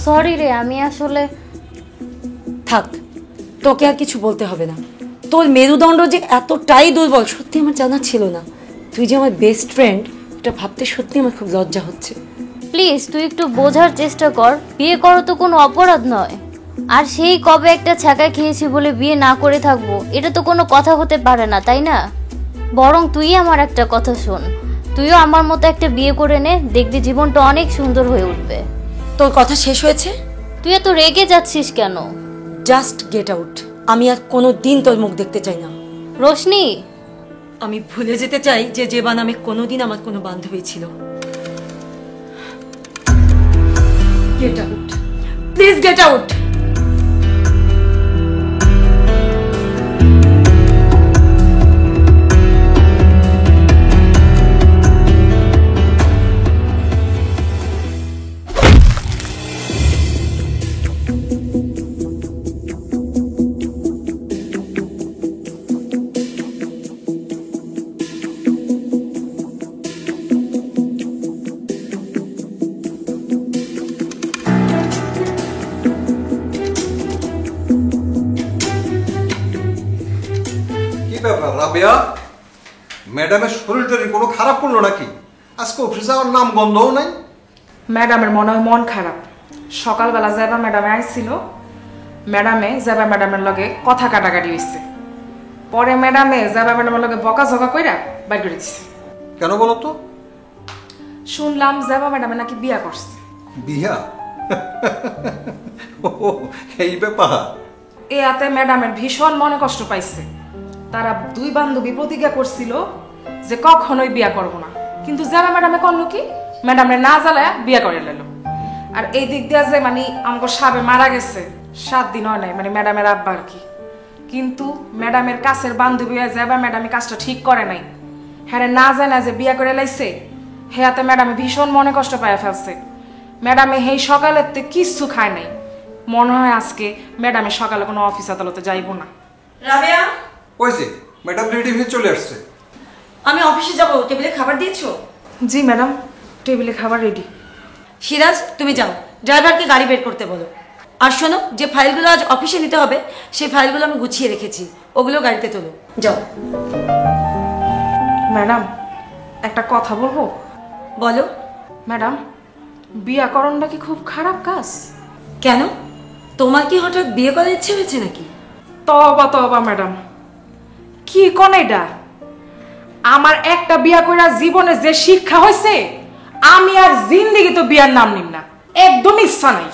Sorry রে, আমি আসলে থাক, তোকে আর কিছু বলতে হবে না। তোর মেরুদণ্ড যে এতটাই দুর্বল সত্যি আমার জানা ছিল না। তুই যে আমার বেস্ট ফ্রেন্ড এটা ভাবতে সত্যি আমার খুব লজ্জা হচ্ছে। প্লিজ তুই একটু বোঝার চেষ্টা কর, বিয়ে করো তো কোনো অপরাধ নয়। আর সেই কবে একটা ছ্যাঁকা খেয়েছি বলে বিয়ে না করে থাকবো, এটা তো কোনো কথা হতে পারে না, তাই না? বরং তুই আমার একটা কথা শোন, তুইও আমার মতো একটা বিয়ে করে নে, দেখবি জীবনটা অনেক সুন্দর হয়ে উঠবে। তোর কথা শেষ হয়েছে? তুই এত রেগে যাচ্ছিস কেন? Just get out. আমি আর কোনো দিন তোর মুখ দেখতে চাই না। রোশনি, আমি ভুলে যেতে চাই যে জেবা নামে কোনোদিন আমার কোনো বান্ধবী ছিল। Get out, please get out. Rabeya, ম্যাডামের শরীরটা কোনো খারাপ করলো নাকি? আজকে অফিসে আমার নাম গন্ধও নাই। ম্যাডামের মনে হয় মন খারাপ। সকালবেলা জেবা ম্যাডামে আইছিল, ম্যাডামে জেবা ম্যাডামের লগে কথা কাটাকাটি হয়েছে। পরে ম্যাডামে জেবা ম্যাডামের লগে বকাঝকা কইরা বাইর করে দিছে। কেন বলো তো? শুনলাম জেবা ম্যাডামে নাকি বিয়া করছে। বিয়া? এই ব্যাপার? এ হাতে ম্যাডামের ভীষণ মনে কষ্ট পাইছে। তারা দুই বান্ধবী প্রতিজ্ঞা করছিল যে কখনোই বিয়া করব না, কিন্তু জেবা ম্যাডামে করলো কি, ম্যাডামে না জ্বালায় বিয়া করে নিল। আর এই দিক দিয়ে যে মানে আমাকে সাবে মারা গেছে 7 দিন হয় নাই, মানে ম্যাডামের আব্বা আর কি। কিন্তু ম্যাডামের কাছের বান্ধবী জেবা ম্যাডামে কাজটা ঠিক করে নাই। হ্যাঁ, না জানা যে বিয়া করে লাইছে, হেয়াতে ম্যাডামে ভীষণ মনে কষ্ট পায় ফেলছে। ম্যাডামে হেই সকালের তে কিচ্ছু খায় নাই। মনে হয় আজকে ম্যাডামের সকালে কোনো অফিস আদালতে যাইব না। রাবেয়া, ওই যে ম্যাডাম রেডি হয়ে চলে আসছে। আমি অফিসে যাব, টেবিলে খাবার দিয়েছো? জি ম্যাডাম, টেবিলে খাবার রেডি। সিরাজ, তুমি যাও, ড্রাইভারকে গাড়ি বের করতে বলো। আর শোনো, যে ফাইলগুলো আজ অফিসে নিতে হবে সেই ফাইলগুলো আমি গুছিয়ে রেখেছি, ওগুলো গাড়িতে তোলো। যাও। ম্যাডাম, একটা কথা বলবো? বলো। ম্যাডাম, বিয়া করণটা কি খুব খারাপ কাজ? কেন, তোমার কি হঠাৎ বিয়ে করার ইচ্ছে হয়েছে নাকি? তবা তবা ম্যাডাম, কি কোন এটা? আমার একটা বিয়া কইরা জীবনে যে শিক্ষা হয়েছে, আমি আর জিন্দেগি তো বিয়ার নাম নিম না, একদম ইচ্ছা নাই।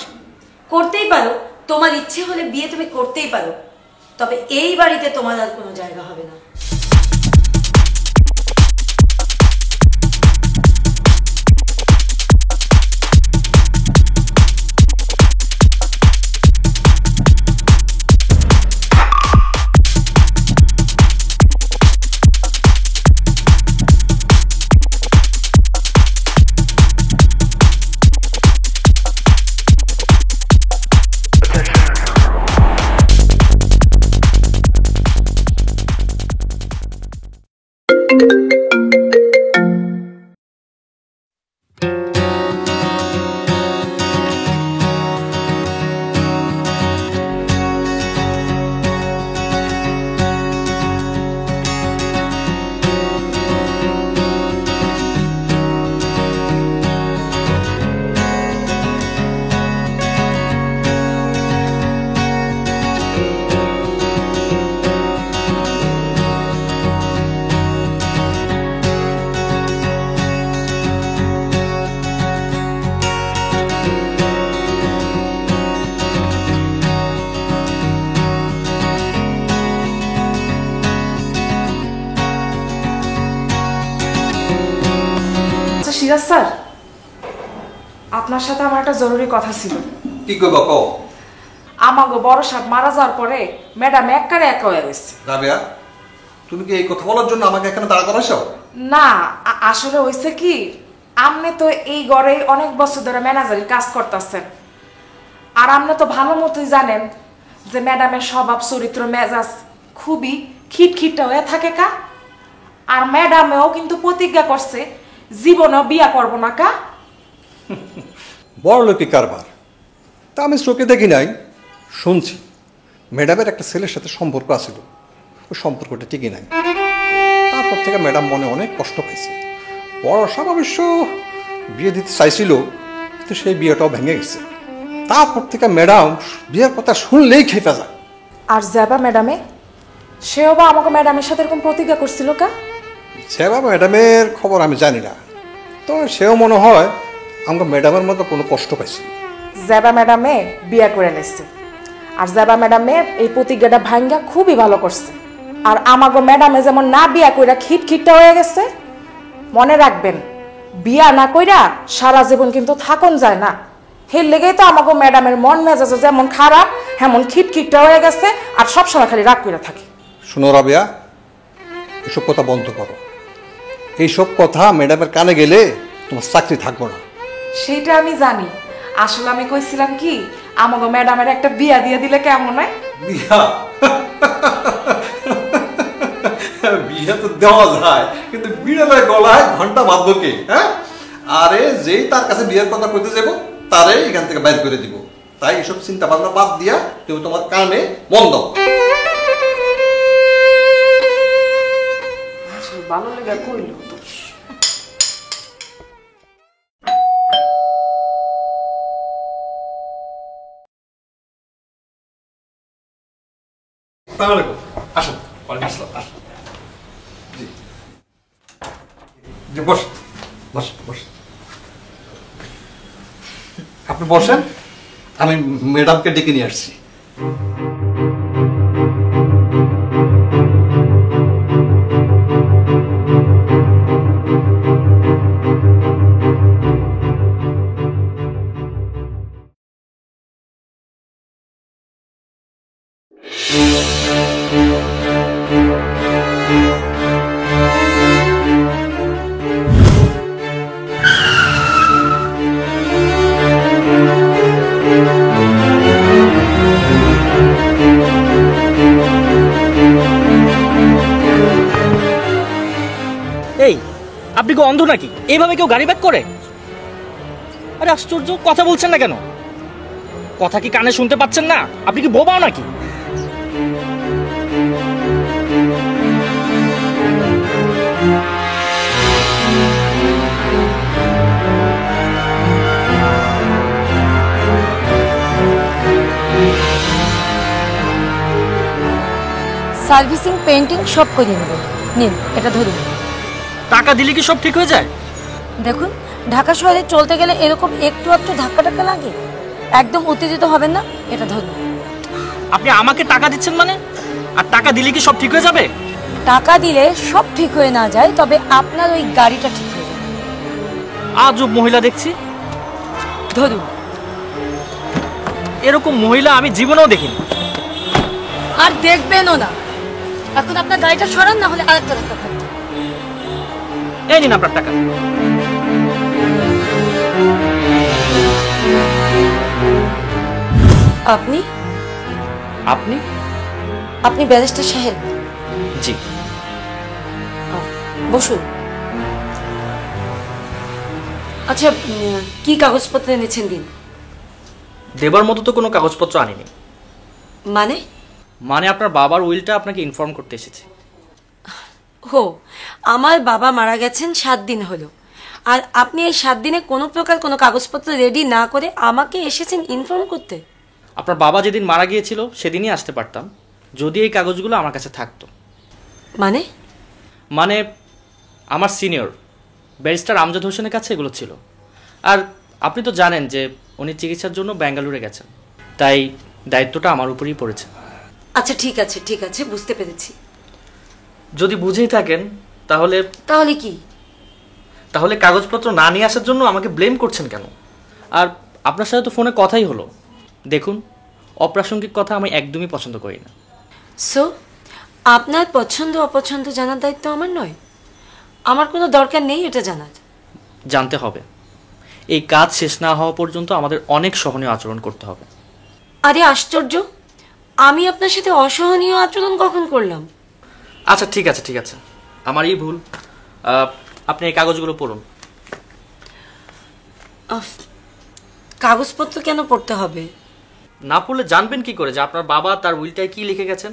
করতেই পারো, তোমার ইচ্ছে হলে বিয়ে তুমি করতেই পারো, তবে এই বাড়িতে তোমার আর কোনো জায়গা হবে না। সিরাজ স্যার, আপনার সাথে আমার একটা জরুরি কথা ছিল। কি কইবা কও? আমাগো বড় সাহেব মারা যাওয়ার পরে ম্যাডাম একবারে একা হয়ে গেছে। রাবেয়া, তুমি কি এই কথা বলার জন্য আমাকে এখানে দাঁড়া করাইছো? না, আসলে হইছে কি, আপনি তো এই ঘরে অনেক বছর ধরে ম্যানেজারের কাজ করতেছেন, আর আপনি তো ভালো মতোই জানেন যে ম্যাডামের স্বভাব চরিত্র মেজাজ খুবই খিটখিটটা হয়ে থাকে কা। আর ম্যাডামেও কিন্তু প্রতিজ্ঞা করছে জীবনেও বিয়া করবো না কা। বড় লোকি কারবার, তা আমি চোখে দেখি নাই, শুনছি ম্যাডামের একটা ছেলের সাথে সম্পর্ক আছিল, ওই সম্পর্কটা ঠিকই নাই। তারপর থেকে ম্যাডাম মনে অনেক কষ্ট পাইছে। বড় সব অবশ্য বিয়ে দিতে চাইছিল, কিন্তু সেই বিয়েটাও ভেঙে গেছে। তারপর থেকে ম্যাডাম বিয়ের কথা শুনলেই খেপে যায়। আর যাবা ম্যাডামে, সেও বা আমাকে ম্যাডামের সাথে এরকম প্রতিজ্ঞা করছিল কা? সেবা ম্যাডামের খবর আমি জানি না, তো সেও মনে হয় আমাকে ম্যাডামের মতো কোনো কষ্ট পাইছে। যাবা ম্যাডামে বিয়া করে নিচ্ছে, আর যাবা ম্যাডামে এই প্রতিজ্ঞাটা ভাঙ্গা খুবই ভালো করছে। আর আমাগো ম্যাডামে যেমন না বিয়া কইরা খিটখিটটা হয়ে গেছে, মনে রাখবেন বিয়া না কইরা সারা জীবন কিন্তু থাকুন যায় না। হের লেগেই তো আমাগো ম্যাডামের মন মেজাজ যেমন খারাপ হেমন খিটখিটটা হয়ে গেছে, আর সবসময় খালি রাগ কইরা থাকে। শোনো রাবেয়া, এসব কথা বন্ধ করো। এইসব কথা ম্যাডামের কানে গেলে তোমার চাকরি থাকবো না। সেটা আমি জানি, আসলে আমি কইছিলাম কি আমাগো ম্যাডামের একটা বিয়া দিয়ে দিলে কেমন হয়? বিয়া বিয়া তো দেওয়া যায়, কিন্তু বিড়ালের গলায় ঘন্টা বাঁধবো কে? হ্যাঁ, আরে যেই তার কাছে বিয়ের কথা কইতে যাবো তারে এখান থেকে বাইর করে দিব। তাই এসব চিন্তা ভাবনা বাদ দিয়া তুমি তোমার কানে মন দাও। ভালো লেগে কইল তো। আসুন, বস বস বস, আপনি বসেন, আমি ম্যাডামকে ডেকে নিয়ে আসছি। এই, আপনি কি অন্ধ নাকি? এইভাবে কেউ গাড়ি ব্যাক করে? আরে আশ্চর্য, কথা বলছেন না কেন? কথা কি কানে শুনতে পাচ্ছেন না? আপনি কি বোবাও নাকি? সার্ভিসিং, পেইন্টিং সব করিয়ে নেবেন। নিন, এটা ধরুন। টাকা দিলে কি সব ঠিক হয়ে যায়? দেখুন, ঢাকা শহরে চলতে গেলে এরকম একটু একটু ধাক্কা টাক্কা লাগে। একদম উত্তেজিত হবেন না, এটা ধরুন। আপনি আমাকে টাকা দিচ্ছেন মানে? আর টাকা দিলে কি সব ঠিক হয়ে যাবে? টাকা দিলে সব ঠিক হয়ে না যায়, তবে আপনার ওই গাড়িটা ঠিক হয়ে যাবে। আজব মহিলা দেখছি। ধরুন। এরকম মহিলা আমি জীবনেও দেখিনি। আর দেখবেনও না। এখন আপনার গাড়িটা সরান, না হলে আরেকটা ধাক্কা খাবেন। এই নিন আপনার টাকা। আপনি আপনি? আপনি ব্যারিস্টার সাহেব? জি। বসুন। আচ্ছা, কি কাগজপত্র এনেছেন দিন। দেবার মতো তো কোনো কাগজপত্র আনিনি। মানে? মানে আপনার বাবার উইলটা আপনাকে ইনফর্ম করতে এসেছি। হো, আমার বাবা মারা গেছেন 7 দিন হলো, আর আপনি এই 7 দিনে কোনো প্রকার কোনো কাগজপত্র রেডি না করে আমাকে এসেছেন ইনফর্ম করতে? আপনার বাবা যেদিন মারা গিয়েছিল সেদিনই আসতে পারতাম, যদি এই কাগজগুলো আমার কাছে থাকতো। মানে? মানে আমার সিনিয়র ব্যারিস্টার আমজাদ হোসেনের কাছে এগুলো ছিল। আর আপনি তো জানেন যে উনি চিকিৎসার জন্য ব্যাঙ্গালোরে গেছেন, তাই দায়িত্বটা আমার উপরেই পড়েছে। আচ্ছা, ঠিক আছে ঠিক আছে, বুঝতে পেরেছি। যদি বুঝেই থাকেন তাহলে তাহলে কি? তাহলে কাগজপত্র না নিয়ে আসার জন্য আমাকে ব্লেম করছেন কেন? আর আপনার সাথে তো ফোনে কথাই হলো। দেখুন, অপ্রাসঙ্গিক কথা আমি একদমই পছন্দ করি না। সো আপনার পছন্দ অপছন্দ জানার দায়িত্ব আমার নয়? আমার কোনো দরকার নেই এটা জানার। জানতে হবে। এই কাজ শেষ না হওয়া পর্যন্ত আমাদের অনেক সহনীয় আচরণ করতে হবে। আরে আশ্চর্য, আমি আপনার সাথে অসহনীয় আচরণ কখন করলাম? আচ্ছা ঠিক আছে ঠিক আছে, আমারই ভুল। আপনি এই কাগজগুলো পড়ুন। কাগজপত্র কেন পড়তে হবে? না পড়লে জানবেন কি করে যে আপনার বাবা তার উইলটায় কি লিখে গেছেন?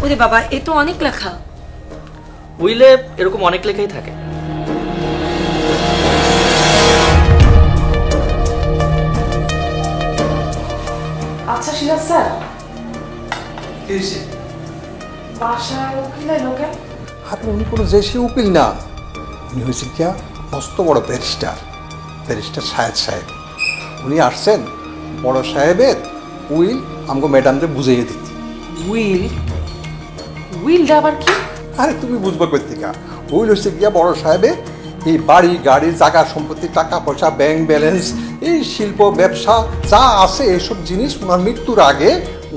ওরে বাবা, এ তো অনেক লেখা। উইলে এরকম অনেক লেখাই থাকে। আচ্ছা সিরাজ স্যার, বাসায় উকিল এলো কেন? আর উনি কোনো যে সে উকিল না, উনি হয়েছে কিয়া মস্ত বড় ব্যারিস্টার, ব্যারিস্টার শাহেদ সাহেব। উনি আসছেন বড় সাহেবের উইল আমাকে ম্যাডামদের বুঝিয়ে দিতে। উইল? উইলটা আবার কি? আরে তুমি বুঝবো পত্রিকা, উইল হচ্ছে গিয়া বড় সাহেবের এই বাড়ি গাড়ি জায়গা সম্পত্তি টাকা পয়সা ব্যাংক ব্যালেন্স এই শিল্প ব্যবসা যা আছে এইসব জিনিস ওনার মৃত্যুর আগে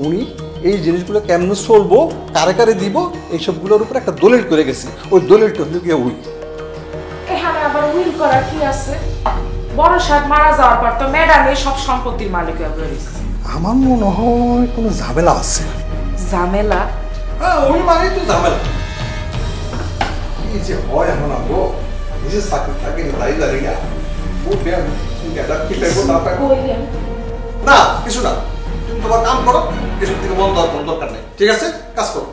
উনি এই জিনিসগুলো কেমন চলবো কারে কারে দিব এইসবগুলোর উপর একটা দলিল করে গেছে। ওই দলিলটা হলো গিয়ে উইল। এখানে আবার উইল করা কি আছে? বড় সাহেব মারা যাওয়ার পর তো ম্যাডাম এই সব সম্পত্তির মালিক হয়ে গেছে। আমার মনে হয় কোনো ঝামেলা আছে। ঝামেলা? হ্যাঁ, ওই মানে তো ঝামেলা। কি যে হয় এখন আমগো নিজের চাকরি থাকে তাই জানি না। না কিছু না, তুমি তোমার কাম করো, এসব থেকে বন্ধ হওয়ার কোনো দরকার নেই। ঠিক আছে, কাজ করো।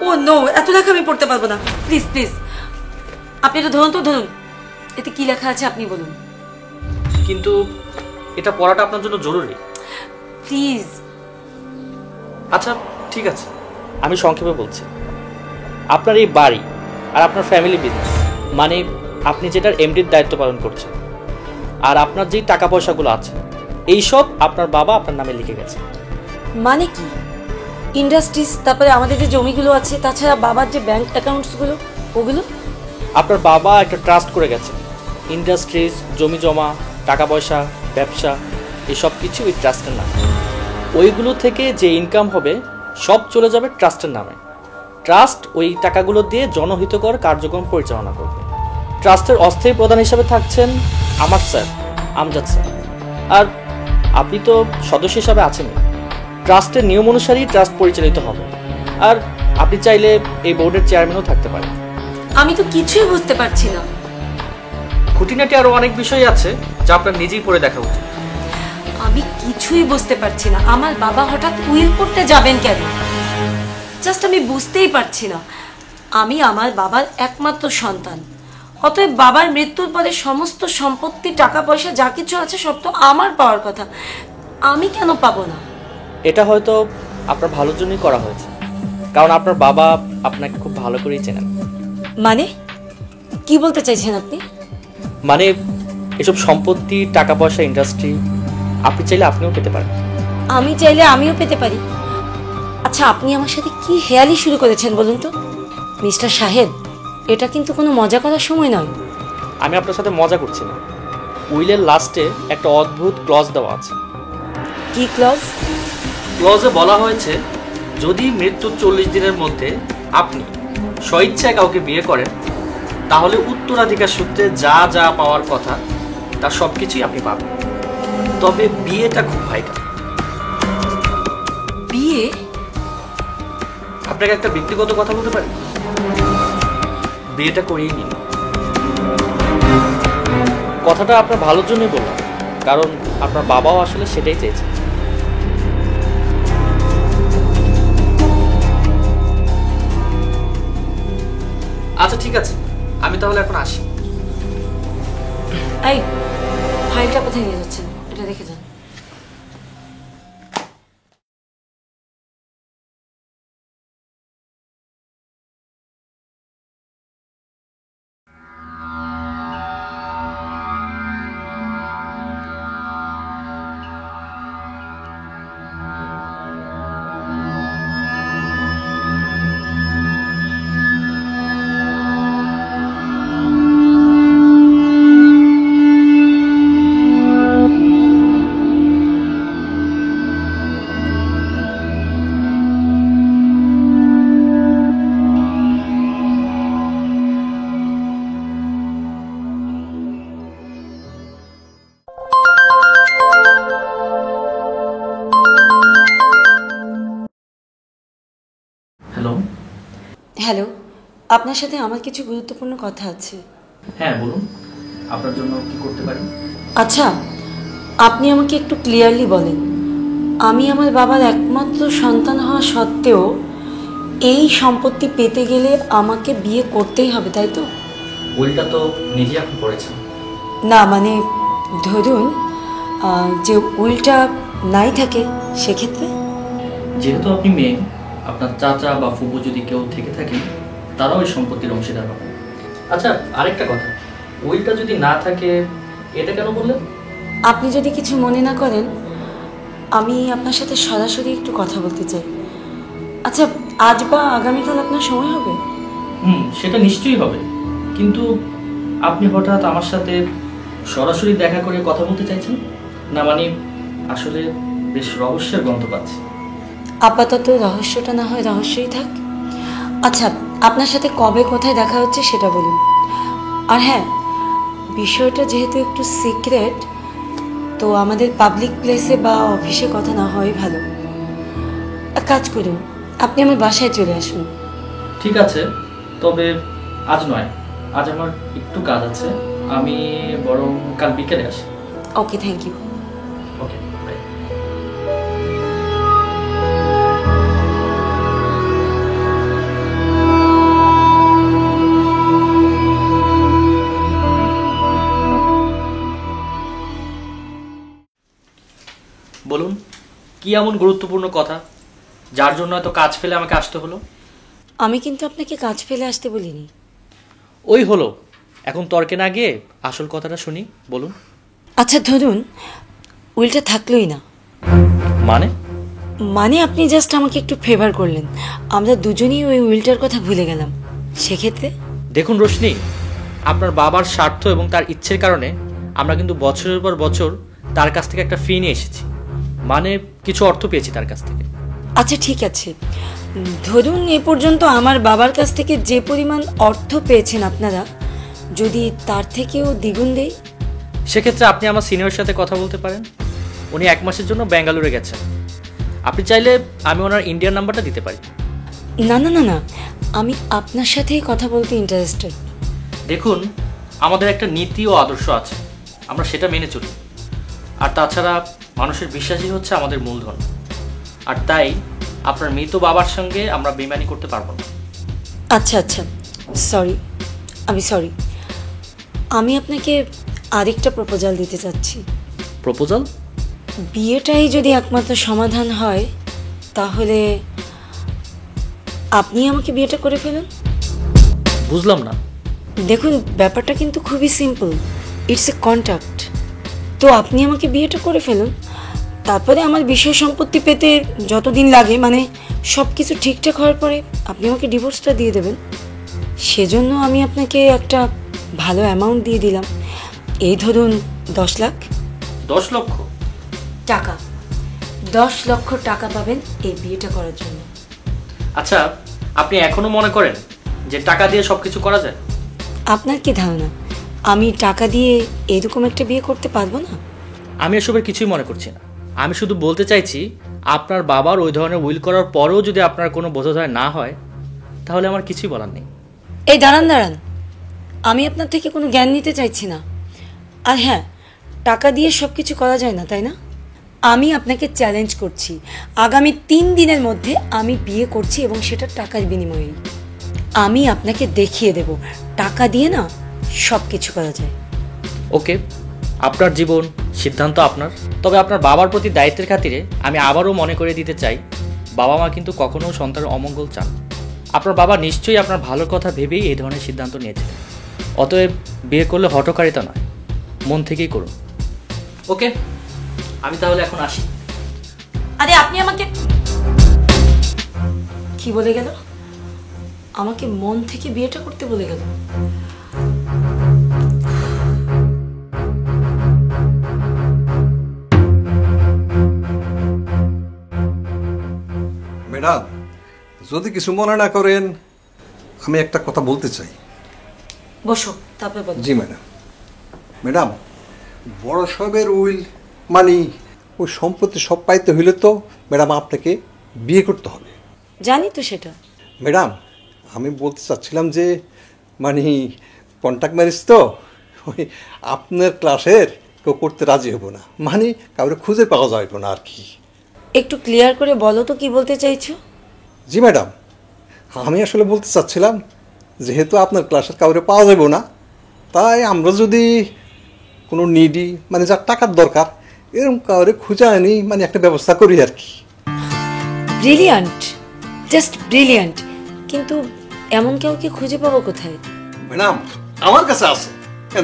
ও নো, এত লেখা আমি পড়তে পারবো না। প্লিজ প্লিজ, আপনি এটা ধরুন তো, ধরুন। এতে কি লেখা আছে আপনি বলুন। কিন্তু এটা পড়াটা আপনার জন্য জরুরি। প্লিজ। আচ্ছা ঠিক আছে, আমি সংক্ষেপে বলছি। আপনার এই বাড়ি আর আপনার ফ্যামিলি বিজনেস, মানে আপনি যেটার এমডির দায়িত্ব পালন করছেন, আর আপনার যেই টাকা পয়সাগুলো আছে এইসব আপনার বাবা আপনার নামে লিখে গেছে। মানে কি? ইন্ডাস্ট্রিজ, তারপরে আমাদের যে জমিগুলো আছে, তাছাড়া বাবার যে ব্যাংক অ্যাকাউন্টসগুলো, ওগুলো? আপনার বাবা একটা ট্রাস্ট করে গেছে। ইন্ডাস্ট্রিজ, জমি জমা, টাকা পয়সা, ব্যবসা এসব কিছু ওই ট্রাস্টের নামে। ওইগুলো থেকে যে ইনকাম হবে সব চলে যাবে ট্রাস্টের নামে। ট্রাস্ট ওই টাকাগুলো দিয়ে জনহিতকর কার্যক্রম পরিচালনা করবে। ট্রাস্টের অস্থায়ী প্রধান হিসাবে থাকছেন আমার স্যার, আমজাদ স্যার। আর আপনি তো সদস্য হিসাবে আছেনই। ট্রাস্টের নিয়ম অনুসারেই ট্রাস্ট পরিচালিত হবে। আর আপনি চাইলে এই বোর্ডের চেয়ারম্যানও থাকতে পারেন। আমি তো কিছুই বুঝতে পারছি না। খুঁটিনাটি আরো অনেক বিষয় আছে যা আপনার নিজেই পড়ে দেখা উচিত। আমি কিছুই বুঝতে পারছি না। আমার বাবা হঠাৎ উইল করতে যাবেন কেন? জাস্ট আমি বুঝতেই পারছি না। আমি আমার বাবার একমাত্র সন্তান, অতএব বাবার মৃত্যুর পরে সমস্ত সম্পত্তি, টাকা পয়সা যা কিছু আছে সব তো আমার পাওয়ার কথা। আমি কেন পাবো না? এটা হয়তো আপনার ভালোর জন্যই করা হয়েছে, কারণ আপনার বাবা আপনাকে খুব ভালো করেই চেনেন। মানে কি বলতে চাইছেন আপনি? মানে এসব সম্পত্তি, টাকা পয়সা, ইন্ডাস্ট্রি আপনি চাইলে আপনিও পেতে পারেন। আমি চাইলে আমিও পেতে পারি? আচ্ছা, আপনি আমার সাথে কি হেয়ালি শুরু করেছেন বলুন তো? মিস্টার সাহেব, এটা কিন্তু কোনো মজা করার সময় নয়। আমি আপনার সাথে মজা করছি না। উইলের লাস্টে একটা অদ্ভুত ক্লজ দেওয়া আছে। কি ক্লজ? ক্লজে বলা হয়েছে যদি মৃত্যুর 40 দিনের মধ্যে আপনি স্বইচ্ছায় কাউকে বিয়ে করেন, তাহলে উত্তরাধিকার সূত্রে যা যা পাওয়ার কথা তার সব কিছুই আপনি পাবেন। তবে বিয়েটা খুব ভাইটাল। বিয়ে? আপনাকে একটা ব্যক্তিগত কথা বলতে পারি? বিয়েটা করিয়ে নিন। কথাটা আপনার ভালোর জন্যই বললাম, কারণ আপনার বাবাও আসলে সেটাই চেয়েছে। আচ্ছা ঠিক আছে, আমি তাহলে এখন আসি। এই ফাইলটা কোথায় নিয়ে যাচ্ছেন? এটা রেখে যান। আপনার সাথে আমার কিছু গুরুত্বপূর্ণ কথা আছে। হ্যাঁ বলুন, আপনার জন্য কি করতে পারি? আচ্ছা, আপনি আমাকে একটু ক্লিয়ারলি বলেন, আমি আমার বাবার একমাত্র সন্তান হওয়া সত্ত্বেও এই সম্পত্তি পেতে গেলে আমাকে বিয়ে করতেই হবে, তাই তো? উইলটা তো নিজে আপনি করেছেন। না মানে ধরুন যে উইলটা নাই থাকে সেক্ষেত্রে? যেহেতু আপনি মেয়ে, আপনার চাচা বা ফুপু যদি কেউ থেকে থাকে তারাও এই সম্পত্তির অংশীদার হবে। আচ্ছা, আরেকটা কথা, উইলটা যদি না থাকে এটা কেন বললেন? আপনি যদি কিছু মনে না করেন, আমি আপনার সাথে সরাসরি একটু কথা বলতে চাই। আচ্ছা, আজ বা আগামীকাল আপনার সময় হবে? সেটা নিশ্চয়ই হবে, কিন্তু আপনি হঠাৎ আমার সাথে সরাসরি দেখা করে কথা বলতে চাইছেন না? মানে আসলে বেশ রহস্যের গন্ধ পাচ্ছি। আপাতত রহস্যটা না হয় রহস্যই থাক। আচ্ছা, আপনার সাথে কবে কোথায় দেখা হচ্ছে সেটা বলুন। আর হ্যাঁ, বিষয়টা যেহেতু একটু সিক্রেট, তো আমাদের পাবলিক প্লেসে বা অফিসে কথা না হয় ভালো। এক কাজ করুন, আপনি আমার বাসায় চলে আসুন। ঠিক আছে, তবে আজ নয়, আজ আমার একটু কাজ আছে, আমি বরং কাল বিকেলে আসি। Okay, thank you. Okay, bye. বলুন, কি এমন গুরুত্বপূর্ণ কথা যার জন্য এত কাজ ফেলে আমাকে আসতে হলো? আমি কিন্তু আপনাকে কাজ ফেলে আসতে বলিনি। ওই হলো, এখন তর্কে না গিয়ে আসল কথাটা শুনি, বলুন। আচ্ছা ধরুন উইলটা থাকলোই না, মানে? মানে আপনি জাস্ট আমাকে একটু ফেভার করলেন, আমরা দুজনেই ওই উইলটার কথা ভুলে গেলাম, সেক্ষেত্রে? দেখুন রোশনি, আপনার বাবার স্বার্থ এবং তার ইচ্ছের কারণে আমরা কিন্তু বছরের পর বছর তার কাছ থেকে একটা ফি নিয়ে এসেছি, মানে কিছু অর্থ পেয়েছি তার কাছ থেকে। আচ্ছা ঠিক আছে, ধরুন এ পর্যন্ত আমার বাবার কাছ থেকে যে পরিমাণ অর্থ পেয়েছেন আপনারা, যদি তার থেকেও দ্বিগুণ দেই? সেক্ষেত্রে আপনি আমার সিনিয়রের সাথে কথা বলতে পারেন, উনি 1 মাসের জন্য ব্যাঙ্গালোরে গেছেন। আপনি চাইলে আমি ওনার ইন্ডিয়ান নাম্বারটা দিতে পারি। না না না না, আমি আপনার সাথেই কথা বলতে ইন্টারেস্টেড। দেখুন, আমাদের একটা নীতি ও আদর্শ আছে, আমরা সেটা মেনে চলি। আর তাছাড়া মানুষের বিশ্বাসই হচ্ছে আমাদের মূলধন, আর তাই আপনার মৃত বাবার সঙ্গে আমরা বেইমানি করতে পারবো না। আচ্ছা আচ্ছা, সরি, আমি সরি। আমি আপনাকে আরেকটা প্রপোজাল দিতে চাচ্ছি। প্রপোজাল? বিয়েটাই যদি একমাত্র সমাধান হয়, তাহলে আপনি আমাকে বিয়েটা করে ফেলুন। বুঝলাম না। দেখুন ব্যাপারটা কিন্তু খুবই সিম্পল, ইটস এ কন্ট্রাক্ট। তো আপনি আমাকে বিয়েটা করে ফেলুন, তারপরে আমার বিষয় সম্পত্তি পেতে যতদিন লাগে, মানে সব কিছু ঠিকঠাক হওয়ার পরে আপনি আমাকে ডিভোর্সটা দিয়ে দেবেন। সেজন্য আমি আপনাকে একটা ভালো অ্যামাউন্ট দিয়ে দিলাম, এই ধরুন 10 লাখ 10 লক্ষ টাকা। 10 লক্ষ টাকা পাবেন এই বিয়েটা করার জন্য। আচ্ছা, আপনি এখনো মনে করেন যে টাকা দিয়ে সবকিছু করা যায়? আপনার কি ধারণা আমি টাকা দিয়ে এরকম একটা বিয়ে করতে পারবো না? আমি এসবের কিছুই মনে করছি না। আমি শুধু বলতে চাইছি, আপনার বাবার ওই ধরনের উইল করার পরেও যদি আপনার কোনো বোধোদয় না হয়, তাহলে আমার কিছুই বলার নেই। এই দাঁড়ান দাঁড়ান, আমি আপনার থেকে কোনো জ্ঞান নিতে চাইছি না। আর হ্যাঁ, টাকা দিয়ে সব কিছু করা যায় না, তাই না? আমি আপনাকে চ্যালেঞ্জ করছি, আগামী 3 দিনের মধ্যে আমি বিয়ে করছি, এবং সেটা টাকার বিনিময়েই। আমি আপনাকে দেখিয়ে দেব টাকা দিয়ে না সব কিছু করা যায়। ওকে, আপনার জীবন, সিদ্ধান্ত আপনার। তবে আপনার বাবার প্রতি দায়িত্বের খাতিরে আমি আবারও মনে করে দিতে চাই, বাবা মা কিন্তু কখনো সন্তানের অমঙ্গল চান। আপনার বাবা নিশ্চয়ই আপনার ভালোর কথা ভেবেই এই ধরনের সিদ্ধান্ত নিয়েছিলেন। অতএব বিয়ে করলে হঠকারিতা নয়, মন থেকেই করুন। ওকে, আমি তাহলে এখন আসি। আরে আপনি আমাকে কি বলে গেল? আমাকে মন থেকে বিয়েটা করতে বলে গেল। ম্যাডাম, যদি কিছু মনে না করেন, আমি একটা কথা বলতে চাই। বসো, তারপরে বলো। জি ম্যাডাম। ম্যাডাম, বড় সাহেবের উইল মানে ওই সম্পত্তি সব পাইতে হইলে তো ম্যাডাম আপনাকে বিয়ে করতে হবে। জানি তো সেটা। ম্যাডাম, আমি বলতে চাচ্ছিলাম যে মানে কন্ট্যাক্ট ম্যারেজ তো ওই আপনার ক্লাসের কেউ করতে রাজি হবো না, মানে কাউরে খুঁজে পাওয়া যাইব না আর কি। একটু ক্লিয়ার করে বলো তো কি বলতে চাইছো। জি ম্যাডাম, আমি আসলে বলতে চাচ্ছিলাম যেহেতু আপনার ক্লাসের কাউরে পাওয়া যাবে না, তাই আমরা যদি কোনো নিডি মানে যার টাকার দরকার এরকম কাউরে খুঁজে আনি, মানে একটা ব্যবস্থা করি আর কি। Brilliant, just brilliant. কিন্তু এমন কাউকে খুঁজে পাবো কোথায়? ম্যাডাম আমার কাছে আছে।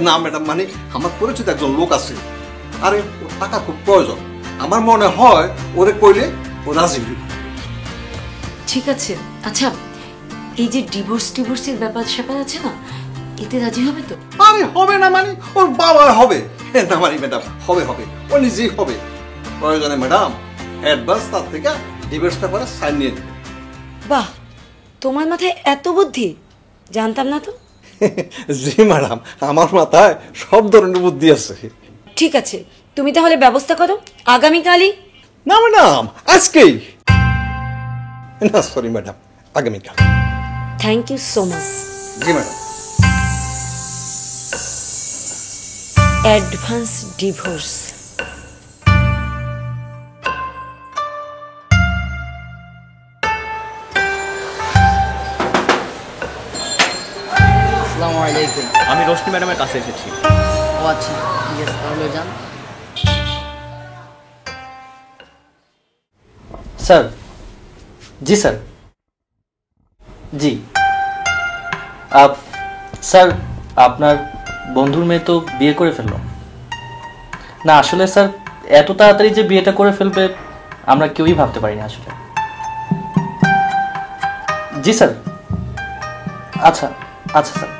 না ম্যাডাম, মানে আমার পরিচিত একজন লোক আছে, আরে ওর টাকা খুব প্রয়োজন, আমার মনে হয় ওরে কইলে ও রাজি হইব। ঠিক আছে, আচ্ছা এই যে ডিভোর্সের ব্যাপার স্যাপার আছে না, এতে রাজি হবে তো? আরে হবে না মানে ওর বাবা হবে না, মানে ম্যাডাম হবে হবে, ও নিজেই হবে। প্রয়োজনে ম্যাডাম অ্যাডভান্স তার থেকে ডিভোর্স পেপারে সাইন নিয়ে নেবে। বাহ, তোমার মাথায় এত বুদ্ধি, জানতাম না তো। জি ম্যাডাম, আমার মাথায় সব ধরনের বুদ্ধি আছে। ঠিক আছে, তুমি তাহলে ব্যবস্থা করো আগামীকালই। না ম্যাডাম আজকেই, না সরি ম্যাডাম আগামীকাল। Thank you so much. জি ম্যাডাম। Advance divorce. আসসালামু আলাইকুম। আমি রোশনি ম্যাডামের কাছে এসেছি। ও আচ্ছা, ঠিক আছে, তাহলে যান। স্যার। জি স্যার। জি স্যার, আপনার বন্ধুর মেয়ে তো বিয়ে করে ফেলল। না আসলে স্যার, এত তাড়াতাড়ি যে বিয়েটা করে ফেলবে আমরা কেউই ভাবতে পারিনি আসলে। জি স্যার। আচ্ছা আচ্ছা স্যার,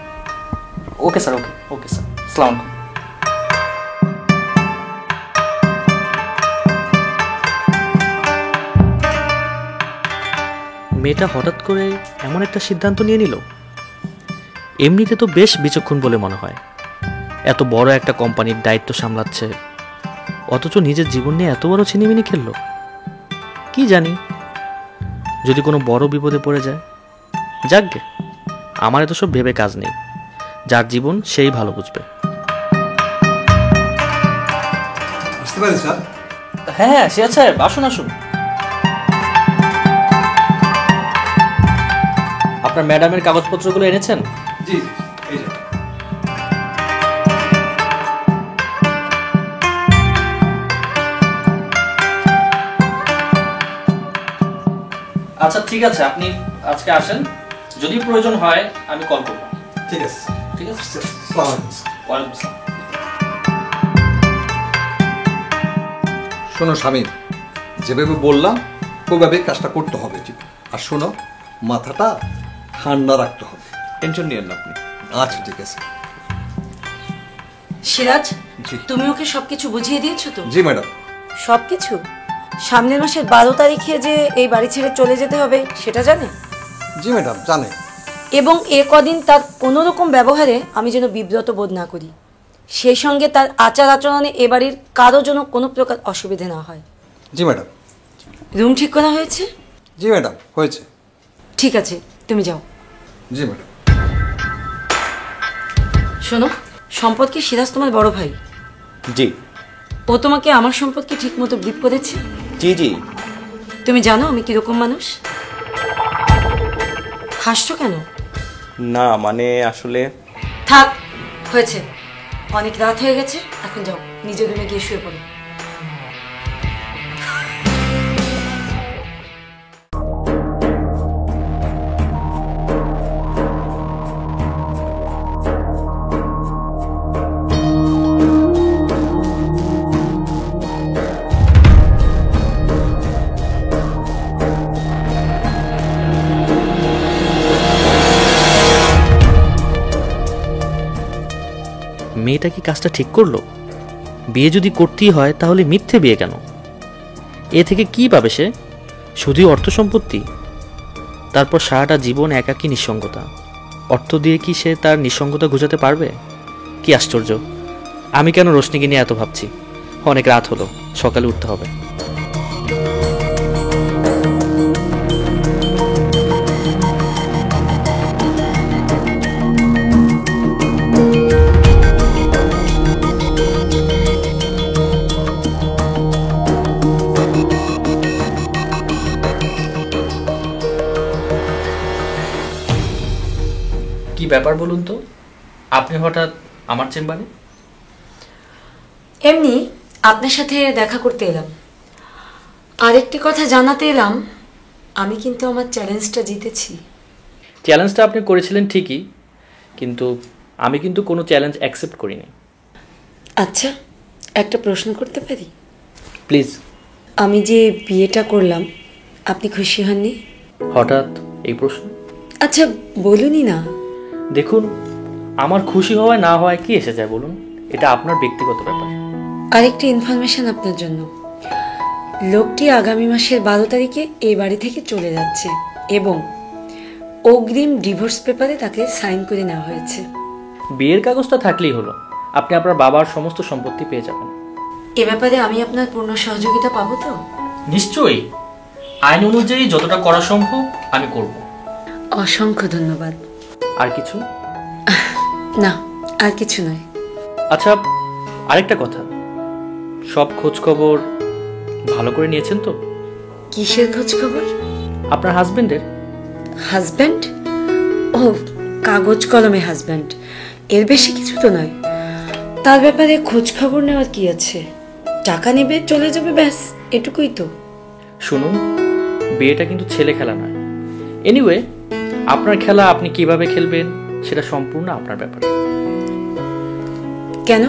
ওকে স্যার, ওকে ওকে স্যার, আসসালামু আলাইকুম। মেয়েটা হঠাৎ করে এমন একটা সিদ্ধান্ত নিয়ে নিল। এমনিতে তো বেশ বিচক্ষণ বলে মনে হয়, এত বড় একটা কোম্পানির দায়িত্ব সামলাচ্ছে, অথচ নিজের জীবন নিয়ে এত বড় ছিনিমিনি খেললো। কি জানি যদি কোনো বড় বিপদে পড়ে যায়। যাকগে, আমার এত সব ভেবে কাজ নেই, যার জীবন সেই ভালো বুঝবে। বুঝতে পারি স্যার। হ্যাঁ হ্যাঁ, সে আছে, আসুন আসুন। আপনার ম্যাডামের কাগজপত্রগুলো এনেছেন? জি এই যে। আচ্ছা ঠিক আছে, আপনি আজকে আসেন, যদি প্রয়োজন হয় আমি কল করব। ঠিক আছে ঠিক আছে, আসসালামু আলাইকুম স্যার। ওয়ালাইকুম আসসালাম। শোনো স্বামী, যেভাবে বললাম ওইভাবে কাজটা করতে হবে। ঠিক, আর শোনো মাথাটা ঠান্ডা রাখতে হবে। টেনশন নিয়েন না আপনি। আচ্ছা ঠিক আছে। সিরাজ, জি। তুমি ওকে সবকিছু বুঝিয়ে দিয়েছো তো? জি ম্যাডাম। সবকিছু? সামনের মাসের 12 তারিখে যে এই বাড়ি ছেড়ে চলে যেতে হবে সেটা জানে? জি ম্যাডাম জানে। এবং এ কদিন তার কোনো রকম ব্যবহারে আমি যেন বিব্রত বোধ না করি, সেই সঙ্গে তার আচার আচরণে এ বাড়ির কারো যেন কোনো প্রকার অসুবিধে না হয়। জি ম্যাডাম। রুম ঠিক করা হয়েছে? জি ম্যাডাম হয়েছে। ঠিক আছে, তুমি যাও। জি ম্যাডাম। শোনো, সম্পদকে সিরাজ তোমার বড় ভাই, জি ও তোমাকে আমার সম্পর্কে ঠিক মতো ব্রিফ করেছে? জি জি। তুমি জানো আমি কিরকম মানুষ? হাসছো কেন? না মানে আসলে থাক, হয়েছে, অনেক রাত হয়ে গেছে, এখন যাও নিজের রুমে গিয়ে শুয়ে পড়ো। মেয়েটা কি কাজটা ঠিক করলো? বিয়ে যদি করতেই হয় তাহলে মিথ্যে বিয়ে কেন? এ থেকে কি পাবে সে? শুধুই অর্থ সম্পত্তি? তারপর সারাটা জীবন একাকী নিঃসঙ্গতা। অর্থ দিয়ে কি সে তার নিঃসঙ্গতা ঘুচাতে পারবে? কি আশ্চর্য! আমি কেন রোশনিকে নিয়ে এত ভাবছি? অনেক রাত হলো, সকালে উঠতে হবে। ব্যাপার বলুন তো, আপনি হঠাৎ আমার চেম্বারে? এমনি আপনার সাথে দেখা করতে এলাম। আরেকটি কথা জানাতে এলাম, আমি কিন্তু আমার চ্যালেঞ্জটা জিতেছি। চ্যালেঞ্জটা আপনি করেছিলেন ঠিকই, কিন্তু আমি কিন্তু কোনো চ্যালেঞ্জ অ্যাকসেপ্ট করিনি। আচ্ছা, একটা প্রশ্ন করতে পারি? প্লিজ। আমি যে বিয়েটা করলাম, আপনি খুশি হননি? হঠাৎ এই প্রশ্ন? আচ্ছা বলুনই না। দেখুন, আমার খুশি হওয়ায় না হওয়ায় কি এসে যায় বলুন, এটা আপনার ব্যক্তিগত ব্যাপার। আরেকটি ইনফরমেশন আপনার জন্য, লোকটি আগামী মাসের 12 তারিখে এই বাড়ি থেকে চলে যাচ্ছে এবং অগ্রিম ডিভোর্স পেপারে তাকে সাইন করে নেওয়া হয়েছে। বিয়ের কাগজটা থাকলেই হলো, আপনি আপনার বাবার সমস্ত সম্পত্তি পেয়ে যাবেন। এ ব্যাপারে আমি আপনার পূর্ণ সহযোগিতা পাবো তো? নিশ্চয়ই, আইন অনুযায়ী যতটা করা সম্ভব আমি করব। অসংখ্য ধন্যবাদ। আর কিছু? না, আর কিছু নয়। আচ্ছা, আরেকটা কথা, সব খোঁজ খবর ভালো করে নিয়েছেন তো? কিসের খোঁজ খবর? আপনার হাজবেন্ডের। হাজব্যান্ড? ও, কাগজ কলমে হাজব্যান্ড, এর বেশি কিছু তো নয়। তার ব্যাপারে খোঁজ খবর নেওয়ার কি আছে? টাকা নেবে, চলে যাবে, ব্যাস এটুকুই তো। শুনুন, বিয়েটা কিন্তু ছেলে খেলা নয়। এনিওয়ে, আপনার খেলা আপনি কিভাবে খেলবেন সেটা সম্পূর্ণ আপনার ব্যাপার। কেন,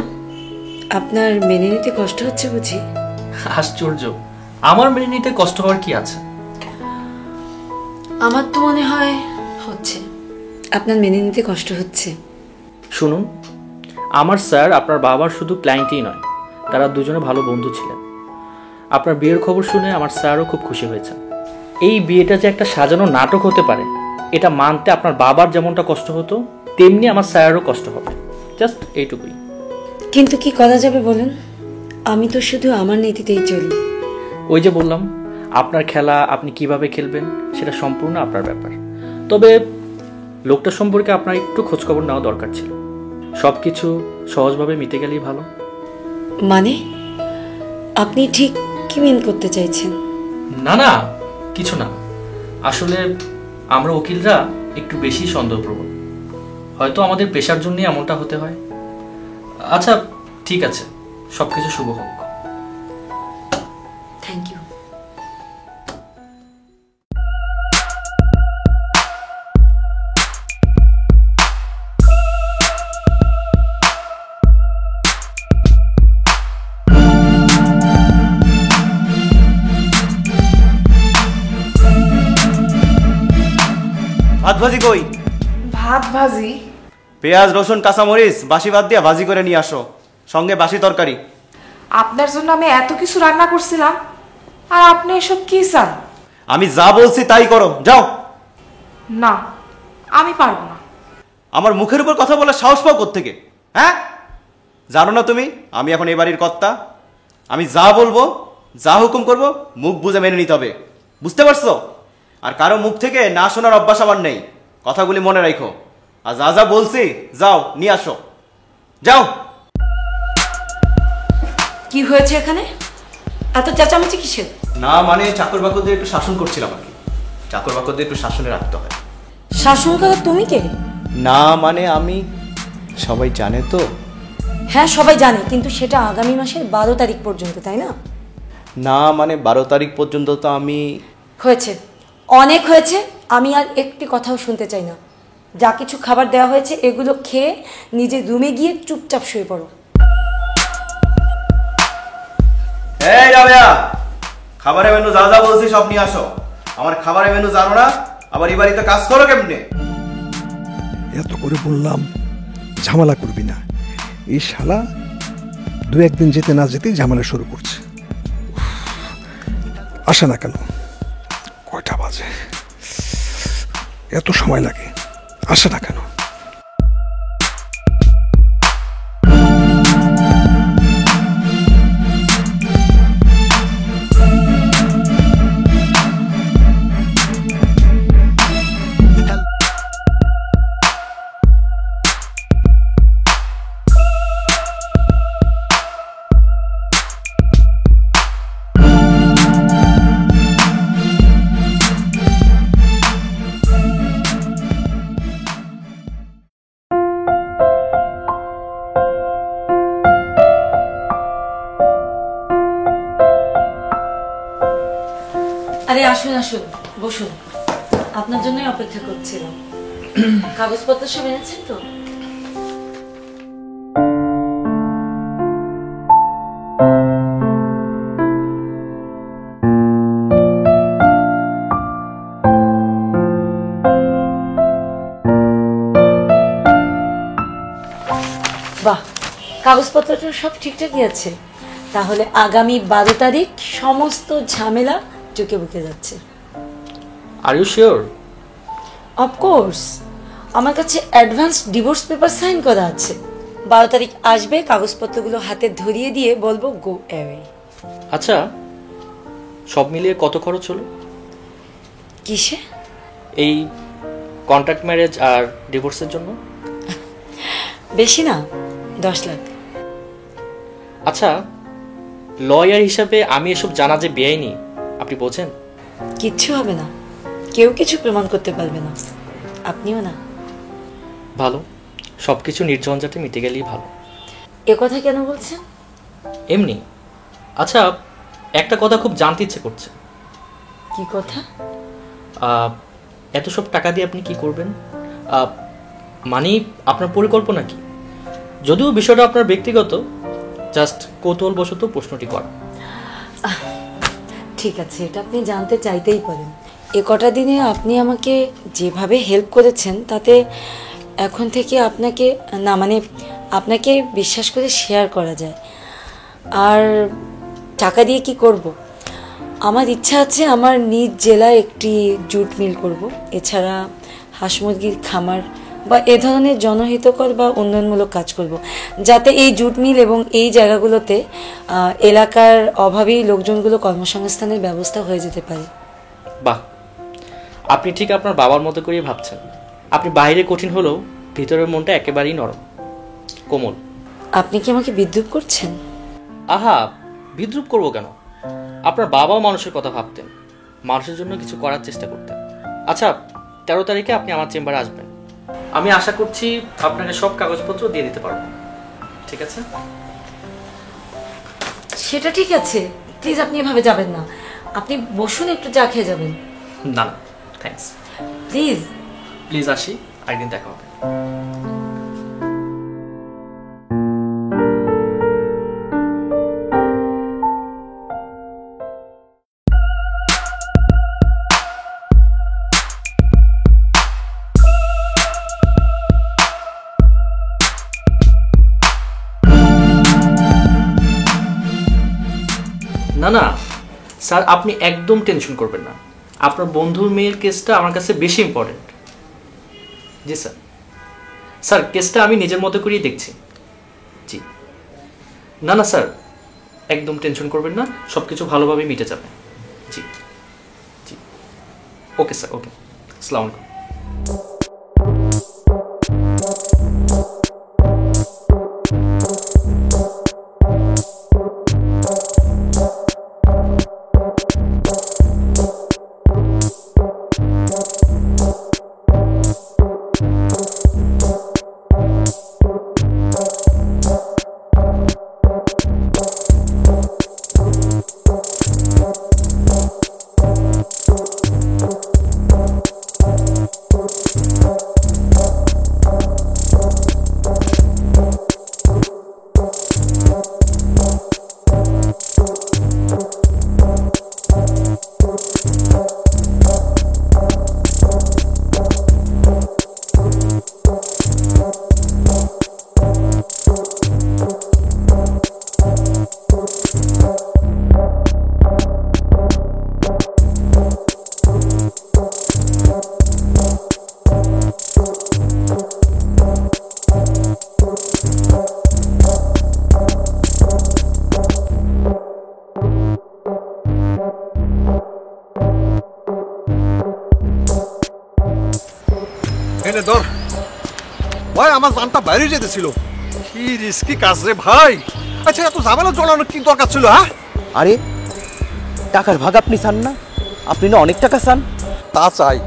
আপনার মেনে নিতে কষ্ট হচ্ছে বুঝি? আশ্চর্য, আমার মেনে নিতে কষ্ট হওয়ার কি আছে? আমার তো মনে হয় হচ্ছে। আপনার মেনে নিতে কষ্ট হচ্ছে? শুনুন, আমার স্যার আপনার বাবার শুধু ক্লায়েন্টই নয়, তারা দুজনে ভালো বন্ধু ছিলেন। আপনার বিয়ের খবর শুনে আমার স্যারও খুব খুশি হয়েছেন। এই বিয়েটা যে একটা সাজানো নাটক হতে পারে, এটা মানতে আপনার বাবার যেমনটা কষ্ট হতো, তেমনি আমার স্যারেরও কষ্ট হবে। জাস্ট এইটুকুই। কিন্তু কি করা যাবে বলুন, আমি তো শুধু আমার নীতিতেই চলি। ওই যে বললাম, আপনার খেলা আপনি কিভাবে খেলবেন সেটা সম্পূর্ণ আপনার ব্যাপার। তবে লোকটা সম্পর্কে আপনার একটু খোঁজখবর নেওয়া দরকার ছিল। সব কিছু সহজভাবে মিটে গেলেই ভালো। মানে আপনি ঠিক কি মিন করতে চাইছেন? না না, কিছু না। আসলে আমরা উকিলরা একটু বেশি সন্দেহপ্রবণ, হয়তো আমাদের পেশার জন্যই এমনটা হতে হয়। আচ্ছা ঠিক আছে, সবকিছু শুভ হোক। Thank you. ভাত ভাজি কই? ভাত ভাজি? পেঁয়াজ রসুন কাঁচামরিচ বাসি বাদ দিয়া ভাজি করে নিয়ে আসো, সঙ্গে বাসি তরকারি। আপনার জন্য আমি এত কিছু রান্না করছিলাম, আর আপনি এসব কি চান? আমি যা বলছি তাই করো, যাও। না, আমি পারবো না। আমার মুখের উপর কথা বলার সাহস পাও কোত্থেকে? হ্যাঁ, জানো না তুমি আমি এখন এই বাড়ির কর্তা? আমি যা বলবো, যা হুকুম করব, মুখ বুঝে মেনে নিতে হবে, বুঝতে পারছো? আর কারো মুখ থেকে না শোনার অভ্যাস আমার নেই, কথাগুলি মনে রাখো। আর যা যা বলছি যাও নিয়ে আসো, যাও। কি হয়েছে এখানে? এত চেঁচামেচি কিসের? না মানে চাকর বাকরদের একটু শাসন করছিলাম আর কি। চাকর বাকরদের একটু শাসনে রাখতে হয়। শাসন করা তুমি কে? না মানে আমি, সবাই জানে তো। হ্যাঁ সবাই জানে, কিন্তু সেটা আগামী মাসের 12 তারিখ পর্যন্ত, তাই না? না মানে 12 তারিখ পর্যন্ত তো আমি। হয়েছে, অনেক হয়েছে। আমি আর একটি কথাও শুনতে চাই না। যা কিছু খাবার দেওয়া হয়েছে এগুলো খেয়ে নিজের রুমে গিয়ে চুপচাপ শুয়ে পড়ো। এই রাবেয়া, খাবারের মেনু যা যা বলছি সব নিয়ে আসো। আমার খাবারের মেনু জানো না, আবার এই বাড়িতে কাজ করো কেমনে? এত করে বললাম ঝামেলা করবি না, এই শালা দু একদিন যেতে না যেতেই ঝামেলা শুরু করছে। আসে না কেন? কয়টা বাজে? এত সময় লাগে, আসে না কেন? আরে আসুন আসুন, বসুন। আপনার জন্যই অপেক্ষা করছিলাম। কাগজপত্র সব এনেছেন তো? বাহ, কাগজপত্রটা সব ঠিকঠাকই আছে। তাহলে আগামী 12 তারিখ সমস্ত ঝামেলা চুকে বুকে যাচ্ছে। Are you sure? অফকোর্স, আমার কাছে অ্যাডভান্স ডিভোর্স পেপার সাইন করা আছে। 12 তারিখ আসবে, কাগজপত্রগুলো হাতে ধরিয়ে দিয়ে বলবো গো অ্যাওয়ে। আচ্ছা, সব মিলিয়ে কত খরচ হলো কিসে? এই কন্ট্রাক্ট ম্যারেজ আর ডিভোর্সের জন্য? বেশি না, 10 লাখ। আচ্ছা, লয়ার হিসাবে আমি এসব জানা যে বেআইনি, আপনি বোঝেন? কিচ্ছু হবে না, কেউ কিছু প্রমাণ করতে পারবে না, আপনিও না। ভালো, সব কিছু নির্ঝঞ্ঝাটে মিটে গেলেই ভালো। এ কথা কেন বলছেন? এমনি। আচ্ছা, একটা কথা খুব জানতে ইচ্ছে করছে। কি কথা? এত সব টাকা দিয়ে আপনি কি করবেন? মানে আপনার পরিকল্পনা কি? যদিও বিষয়টা আপনার ব্যক্তিগত, জাস্ট কৌতূহলবশত প্রশ্নটি করা। ঠিক আছে, এটা আপনি জানতে চাইতেই পারেন। এ কটা দিনে আপনি আমাকে যেভাবে হেল্প করেছেন তাতে এখন থেকে আপনাকে বিশ্বাস করে শেয়ার করা যায়। আর টাকা দিয়ে কি করব? আমার ইচ্ছা আছে আমার নিজ জেলায় একটি জুট মিল করব। এছাড়া হাঁস মুরগির খামার বা এ ধরনের জনহিতকর বা উন্নয়নমূলক কাজ করব, যাতে এই জুট মিল এবং এই জায়গাগুলোতে এলাকার অভাবী লোকজনগুলো কর্মসংস্থানের ব্যবস্থা হয়ে যেতে পারে। বাহ, আপনি ঠিক আপনার বাবার মতো করেই ভাবছেন। আপনি বাইরে কঠিন হলেও ভিতরের মনটা একেবারেই নরম, কোমল। আপনি কি আমাকে বিদ্রূপ করছেন? আহা, বিদ্রুপ করব কেন? আপনার বাবাও মানুষের কথা ভাবতেন, মানুষের জন্য কিছু করার চেষ্টা করতেন। আচ্ছা, 13 তারিখে আপনি আমার চেম্বারে আসবেন। আমি আশা করছি আপনাকে সব কাগজপত্র দিয়ে দিতে পারবো। ঠিক আছে? সেটা ঠিক আছে, প্লিজ আপনি এভাবে যাবেন না। আপনি বসুন, একটু চা খেয়ে যাবেন। না না, থ্যাঙ্কস। প্লিজ প্লিজ আসি, একদিন দেখা হবে। না না স্যার, আপনি একদম টেনশন করবেন না। আপনার বন্ধুর মেয়ের কেসটা আমার কাছে বেশি ইম্পর্টেন্ট। জি স্যার। স্যার, কেসটা আমি নিজের মতো করেই দেখছি। জি না না স্যার, একদম টেনশন করবেন না, সব কিছু ভালোভাবে মিটে যাবে। জি জি, ওকে স্যার, ওকে। আসসালামু আলাইকুম। এনে ধর ভাই, আমার জানটা বাইরে যেতেছিল। কি রিস্কি কাজ রে ভাই। আচ্ছা, এত ঝামেলা জড়ানোর কি দরকার ছিল? হ্যাঁ, আরে টাকার ভাগ আপনি চান না? আপনি না অনেক টাকা চান। তা চাই,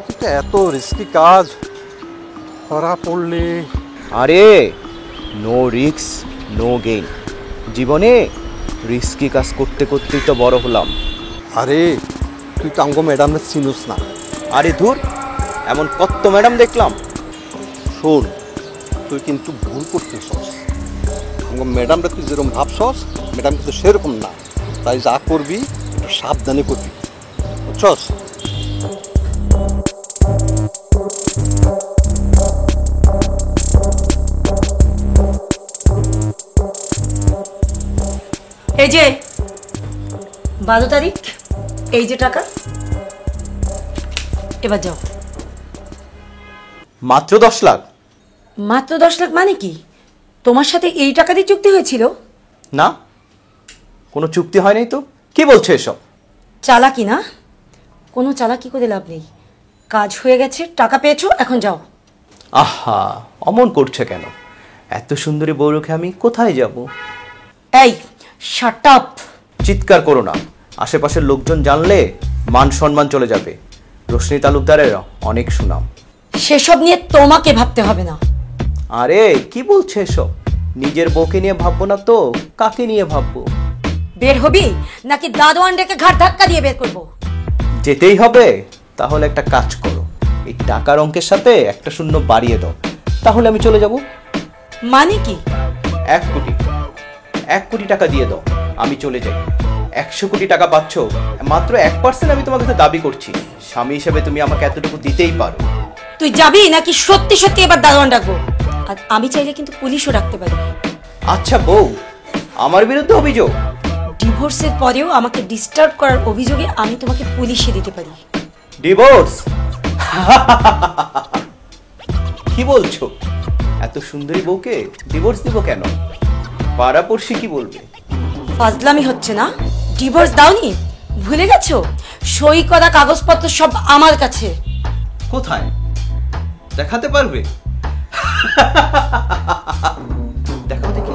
কিন্তু এত রিস্কি কাজ ধরা পড়লে। আরে নো রিস্ক নো গেইন। জীবনে রিস্কি কাজ করতে করতেই তো বড় হলাম। আরে তুই তো আঙ্গ ম্যাডামের চিনুস না। আরে ধুর, এমন কত ম্যাডাম দেখলাম। শোন, তুই কিন্তু ভুল করতেছস। আঙ্গ ম্যাডামরা তুই যেরকম ভাবছস, ম্যাডাম কিন্তু সেরকম না। তাই যা করবি একটু সাবধানে করবি, বুঝছস? এই যে 12 তারিখ, এই যে টাকা, এবার যাও। মাত্র 10 লাখ? মাত্র 10 লাখ মানে কি? তোমার সাথে এই টাকা দিয়ে চুক্তি হয়েছিল? না, কোনো চুক্তি হয় নাই তো। কি বলছো এসব? চালাকি না? কোনো চালাকি করে লাভ নেই। কাজ হয়ে গেছে, টাকা পেয়েছো, এখন যাও। আহা, অমন করছে কেন? এত সুন্দরী বউ রেখে আমি কোথায় যাব? এই শাট আপ! চিৎকার করো না, আশেপাশের লোকজন জানলে মান সম্মান চলে যাবে। রোশনি তালুকদারের অনেক সুনাম। সেসব নিয়ে তোমাকে ভাবতে হবে না। আরে কি বলছে এসব? নিজের বউকে নিয়ে ভাববো না তো কাকে নিয়ে ভাববো? বের হবি নাকি দাদোয়ান ডেকে ঘাট ধাক্কা দিয়ে বের করবো? যেতেই হবে? তাহলে একটা কাজ করো, এই টাকার অঙ্কের সাথে একটা শূন্য বাড়িয়ে দাও, তাহলে আমি চলে যাব। মানে কি? 1 কোটি টাকা দিয়ে দাও, আমি চলে যাই। 100 কোটি টাকা পাচ্ছ, মাত্র 1% আমি তোমার কাছে দাবি করছি। স্বামী হিসেবে তুমি আমাকে এতটুকু দিতেই পারো। তুই যাবি নাকি সত্যি সত্যি এবার দাদোয়ান ডাকবো? আর আমি চাইলে কিন্তু পুলিশও ডাকতে পারি। আচ্ছা বউ, আমার বিরুদ্ধে অভিযোগ? ডিভোর্সের পরেও আমাকে ডিস্টার্ব করার অভিযোগে আমি তোমাকে পুলিশে দিতে পারি। ডিভোর্স? কি বলছো? এত সুন্দরী বউকে ডিভোর্স দিব কেন? পাড়াপড়শি কি বলবে? ফাজলামি হচ্ছে না? ডিভোর্স দাওনি? ভুলে গেছো? সই করা কাগজপত্র সব আমার কাছে। কোথায় দেখাতে পারবে? দেখাও দেখি,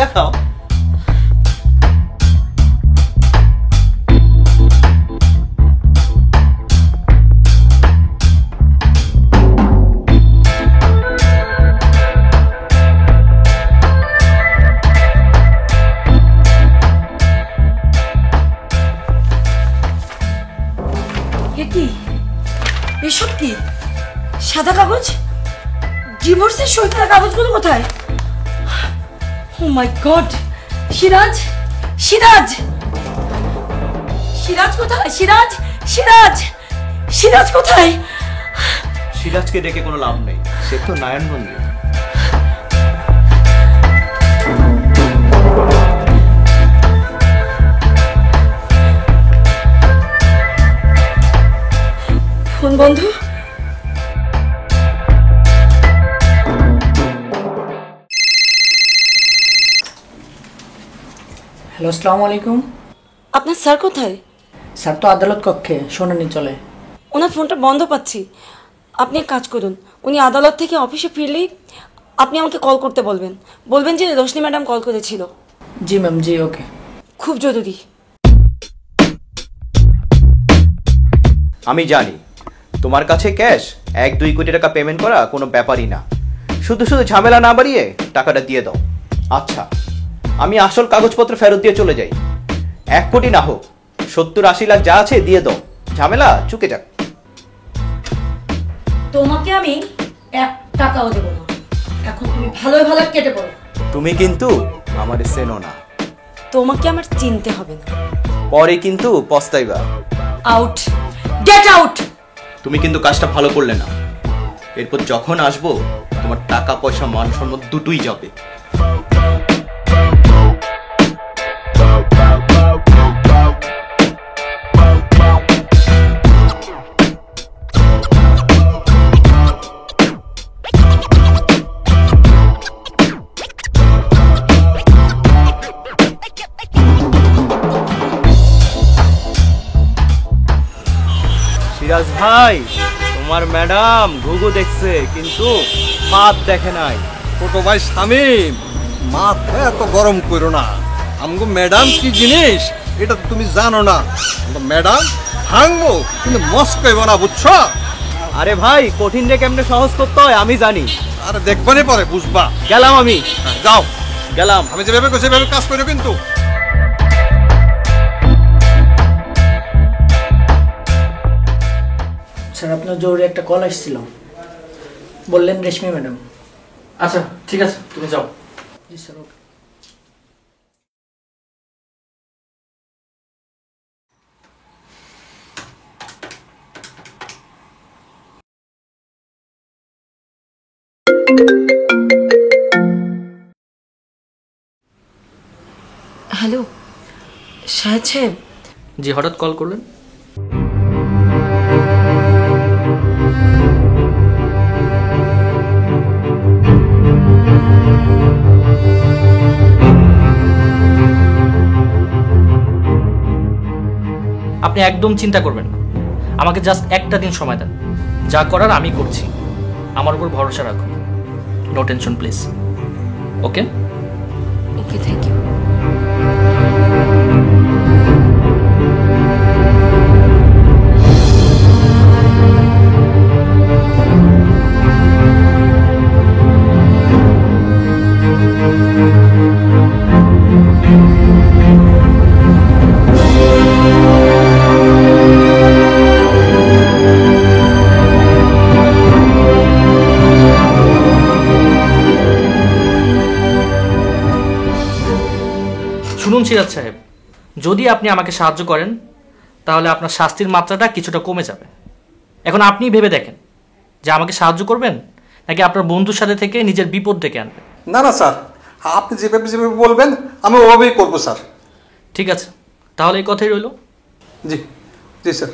দেখাও। কি এসব? কি সাদা কাগজ? ডিভোর্সের সই করা কাগজগুলো কোথায়? ও মাই গড! সিরাজ, সিরাজ, সিরাজ কোথায়? সিরাজ, সিরাজ, সিরাজ কোথায়? সিরাজকে ডেকে কোনো লাভ নেই, সে তো নারায়ণগঞ্জে। ফোন বন্ধ। হ্যালো, আসসালামু আলাইকুম। আপনার স্যার কোথায়? স্যার তো আদালত কক্ষে, শুনানি চলে। ওনার ফোনটা বন্ধ পাচ্ছি। আপনি এক কাজ করুন, উনি আদালত থেকে অফিসে ফিরলেই আপনি আমাকে কল করতে বলবেন। বলবেন যে রোশনি ম্যাডাম কল করেছিল। জি ম্যাম, জি ওকে। খুব জরুরি। আমি জানি তোমার কাছে ক্যাশ 1-2 কোটি টাকা পেমেন্ট করা কোনো ব্যাপারই না। শুধু শুধু ঝামেলা না বাড়িয়ে টাকাটা দিয়ে দাও। আচ্ছা, আমি আসল কাগজপত্র ফেরত দিয়ে চলে যাই। 1 কোটি না হোক, 70-80 লাখ যা আছে দিয়ে দাও, ঝামেলা চুকে যাক। তোমাকে আমি 1 টাকাও দেব না। এখন তুমি ভালোই ভালো কেটে পড়ো। তুমি কিন্তু আমার চেনো না। তোমাকে আমার চিনতে হবে না। পরে কিন্তু পস্তাইবা। Out, get out. তুমি কিন্তু কাজটা ভালো করলে না। এরপর যখন আসবো তোমার টাকা পয়সা মান সম্মান দুটোই যাবে। সিরাজ ভাই, তোমার ম্যাডাম ঘুঘু দেখছে কিন্তু মাত দেখে নাই। ছোট ভাই শামীম, মাথা এত গরম করো না। আমগো ম্যাডাম কি জিনিস এটা তো তুমি জানো না। ম্যাডাম ভাঙবো কিন্তু মস্কইব না, বুঝছো? আরে ভাই, কঠিন রে কেমনে সহজ করতে হয় আমি জানি। আরে দেখবানি পরে বুঝবা। গেলাম আমি। যাও, গেলাম। আমি যেভাবে করছি সেভাবে কাজ করো কিন্তু। স্যার আপনার জরুরি একটা কল আসছিল, বললেন রেশমি ম্যাডাম। আচ্ছা ঠিক আছে, তুমি যাও। জি স্যার, ওকে। হ্যালো শাহেদ সাহেব, জি, হঠাৎ কল করলেন? আপনি একদম চিন্তা করবেন না, আমাকে জাস্ট একটা দিন সময় দেন, যা করার আমি করছি। আমার উপর ভরসা রাখুন, no tension please. Okay okay, thank you. শুনুন সিরাজ সাহেব, যদি আপনি আমাকে সাহায্য করেন তাহলে আপনার শাস্তির মাত্রাটা কিছুটা কমে যাবে। এখন আপনি ভেবে দেখেন যে আমাকে সাহায্য করবেন নাকি আপনার বন্ধুর সাথে থেকে নিজের বিপদ ডেকে আনবেন। না না স্যার, আপনি যেভাবে যেভাবে বলবেন আমি ওভাবেই করবো স্যার। ঠিক আছে, তাহলে এই কথাই রইল। জি জি স্যার।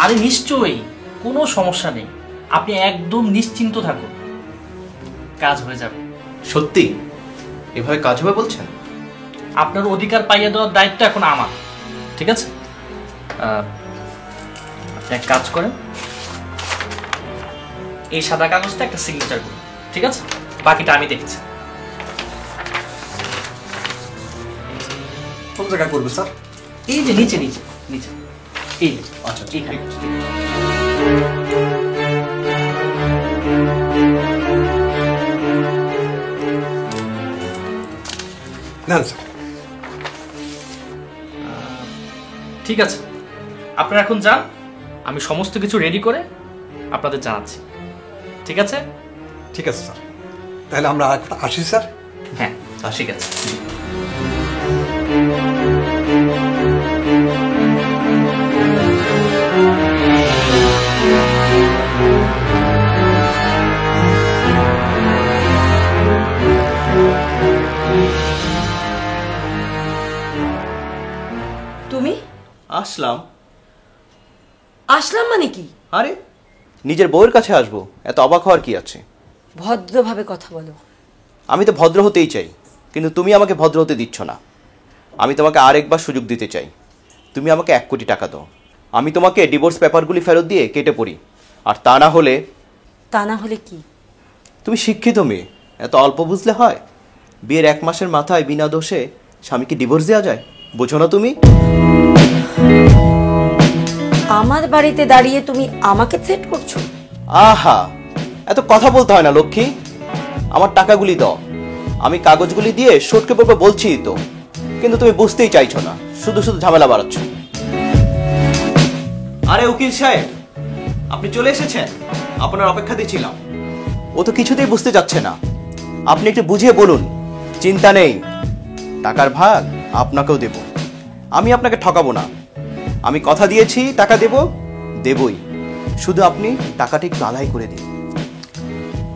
আরে নিশ্চয়ই, কোনো সমস্যা নেই, আপনি একদম নিশ্চিন্ত থাকুন, কাজ হয়ে যাবে। সত্যি এভাবে কাজ হবে বলছেন? আপনার অধিকার পাইয়ে দেওয়ার দায়িত্ব এখন আমার, ঠিক আছে? আপনি এক কাজ করেন, এই সাদা কাগজটা একটা সিগনেচার করুন, ঠিক আছে? বাকিটা আমি দেখছি। কোন জায়গায় করবে স্যার? এই যে নিচে নিচে নিচে, এই যে। আচ্ছা ঠিক ঠিক আছে। আছে। নেন স্যার। ঠিক আছে, আপনারা এখন যান, আমি সমস্ত কিছু রেডি করে আপনাদের জানাচ্ছি, ঠিক আছে? ঠিক আছে স্যার, তাহলে আমরা এখন আসি স্যার। হ্যাঁ ঠিক আছে। তুমি আসলাম। আসলাম মানে কি? আরে নিজের বউয়ের কাছে আসবো, এত অবাক হওয়ার কি আছে? ভদ্রভাবে কথা বলো। আমি তো ভদ্র হতেই চাই, কিন্তু তুমি আমাকে ভদ্র হতে দিচ্ছ না। আমি তোমাকে আরেকবার সুযোগ দিতে চাই, তুমি আমাকে 1 কোটি টাকা দাও, আমি তোমাকে ডিভোর্স পেপারগুলি ফেরত দিয়ে কেটে পড়ি। আর তা না হলে? তা না হলে কি? তুমি শিক্ষিত মেয়ে, এত অল্প বুঝলে হয়? বিয়ের 1 মাসের মাথায় বিনা দোষে স্বামীকে ডিভোর্স দেওয়া যায়, বোঝো না তুমি? আমার বাড়িতে দাঁড়িয়ে তুমি আমাকে থ্রেট করছো? আহা, এত কথা বলতে হয় না লক্ষ্মী, আমার টাকাগুলি দাও, আমি কাগজগুলি দিয়ে সটকে পড়বে বলছি তো, কিন্তু তুমি বুঝতেই চাইছো না, শুধু শুধু ঝামেলা বাড়াচ্ছ। আরে উকিল সাহেব, আপনি চলে এসেছেন, আপনার অপেক্ষাতেই ছিলাম। ও তো কিছুতেই বুঝতে যাচ্ছে না, আপনি একটু বুঝিয়ে বলুন। চিন্তা নেই, টাকার ভাগ আপনাকেও দেব, আমি আপনাকে ঠকাবো না। আমি কথা দিয়েছি টাকা দেবই, শুধু আপনি টাকাটি একটু আদায় করে দিন।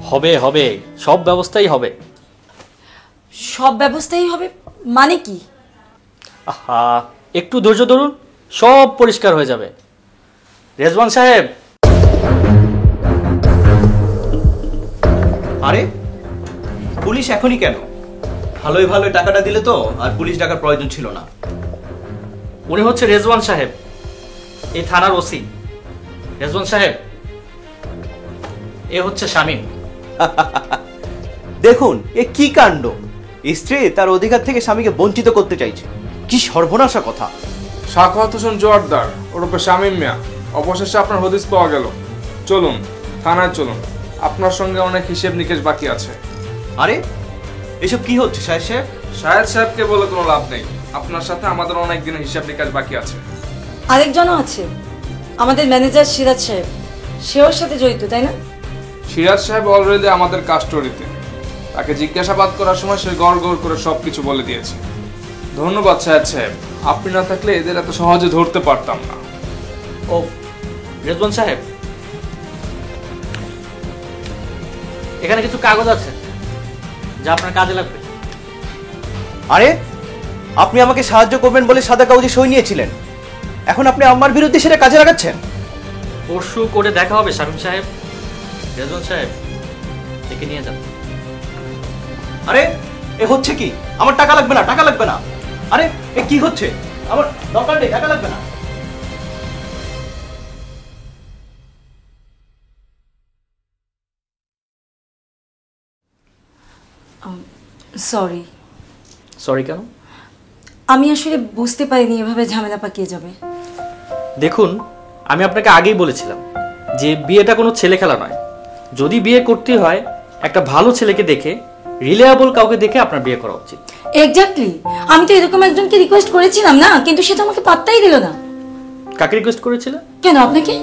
হবে হবে, সব ব্যবস্থাই হবে। সব ব্যবস্থাই হবে মানে কি? আহা, একটু ধৈর্য ধরুন, সব পরিষ্কার হয়ে যাবে। রেজওয়ান সাহেব। আরে পুলিশ এখনই কেন? ভালোই ভালোই টাকাটা দিলে তো আর পুলিশ ডাকার প্রয়োজন ছিল না। উনি হচ্ছে রেজওয়ান সাহেব, এই থানার ওসি। রেজওয়ান সাহেব, এ হচ্ছে শামীম। দেখুন এ কি কাণ্ড, স্ত্রী তার অধিকার থেকে স্বামীকে বঞ্চিত করতে চাইছে। কি সর্বনাশা কথা! সাখাওয়াত হোসেন জোয়ারদার ওরূপে শামীম মিয়া, অবশেষে আপনার হদিস পাওয়া গেল। চলুন থানায় চলুন, আপনার সঙ্গে অনেক হিসেব নিকেশ বাকি আছে। আরে এসব কি হচ্ছে সাহেব সাহেব? শাহেদ সাহেবকে বলে কোনো লাভ নেই, আপনার সাথে আমাদের অনেক দিনের হিসাব নিকাশ বাকি আছে। আরেকজনও আছে, আমাদের ম্যানেজার সিরাজ সাহেব, সেও সাথে জড়িত, তাই না? সিরাজ সাহেব অলরেডি আমাদের কাস্টডিতে। তাকে জিজ্ঞাসাবাদ করার সময় সে গড় গড় করে সবকিছু বলে দিয়েছে। ধন্যবাদ শাহেদ সাহেব, আপনি না থাকলে এদের এত সহজে ধরতে পারতাম না। ও রেজওয়ান সাহেব, এখানে কিছু কাগজ আছে যা আপনার কাজে লাগবে। আরে আপনি আমাকে সাহায্য করবেন বলে সাদা কাগজে সই নিয়েছিলেন, এখন আপনি আমার বিরুদ্ধে সেটা কাজে লাগাচ্ছেন? পরশু করে দেখা হবে শামীম সাহেব। রেজওয়ান সাহেব, একে নিয়ে যান। আরে এ হচ্ছে কি? আমার টাকা লাগবে না, টাকা লাগবে না। আরে এ কি হচ্ছে? আমার দরকার নেই, টাকা লাগবে না। সরি। সরি কেন? আমি আসলে বুঝতে পারিনি এভাবে ঝামেলা পাকিয়ে যাবে। দেখুন, আমি আপনাকে আগেই বলেছিলাম যে বিয়েটা কোনো ছেলে খেলা নয়। যদি বিয়ে করতে হয় একটা ভালো ছেলেকে দেখে, রিলায়েবল কাউকে দেখে আপনার বিয়ে করা উচিত। এক্স্যাক্টলি, আমি তো এরকম একজনকে রিকোয়েস্ট করেছিলাম না, কিন্তু সে তো আমাকে পাত্তাই দিল না। কাকে রিকোয়েস্ট করেছিলেন? কেন, আপনাকে?